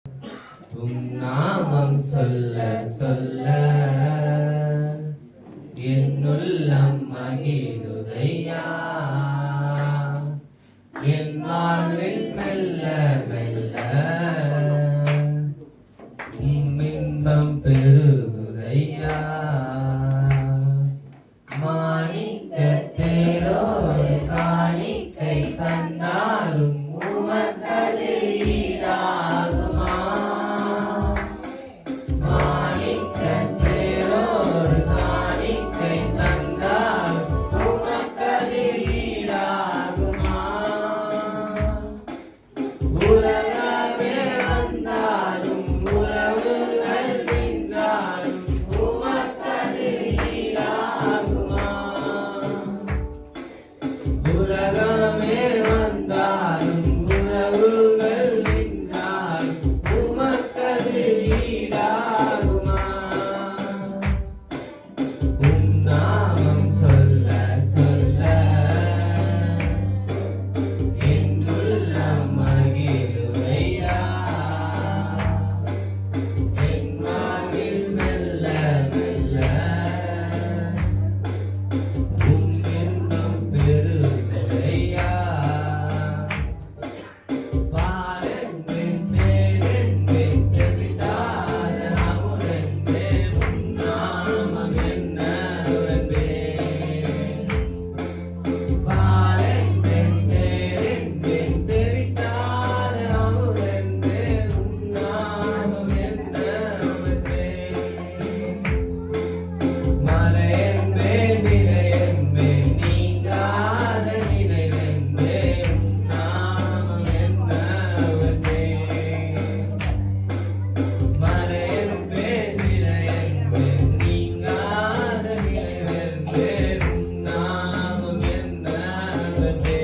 உம் நாமம் சொல்ல சொல்ல என் உள்ளம் மகிழுதையா. என் வாழ்வில் மெல்ல மெல்ல உம் இன்பம் பெருகுதையா. மாணிக்க தேரோடு காணிக்கை தந்தாலும் உமக்கது ஈடாகுமா. மாணிக்க தேரோடு காணிக்கை தந்தாலும் உமக்கது ஈடாகுமா. உலகமே வந்தாலும் உறவுகள் நின்றாலும் உமக்கது ஈடாகுமா. உலகமே வந்தாலும் உறவுகள் நின்றாலும் உமக்கது ஈடாகுமா. உம் நாமம் சொல்ல சொல்ல என் உள்ளம் மகிழுதையா. என் வாழ்வில் மெல்ல மெல்ல உம் இன்பம் பெருகுதையா. பாலென்பின் தேடென்பின் தெவிட்டாத அமுதென்பே உம் நாமம் என்னவென்பே. பாலென்பின் தேடென்பின் தெவிட்டாத அமுதென்பே உம் நாமம் என்னவென்பே. மலையென்பே நிலையென்பே நீங்காத நினைவென்பே உம் நாமம் என்னவென்பே. மலையென்பே நிலையென்பே நீங்காத நினைவென்பே உம் நாமம் என்னவென்பே.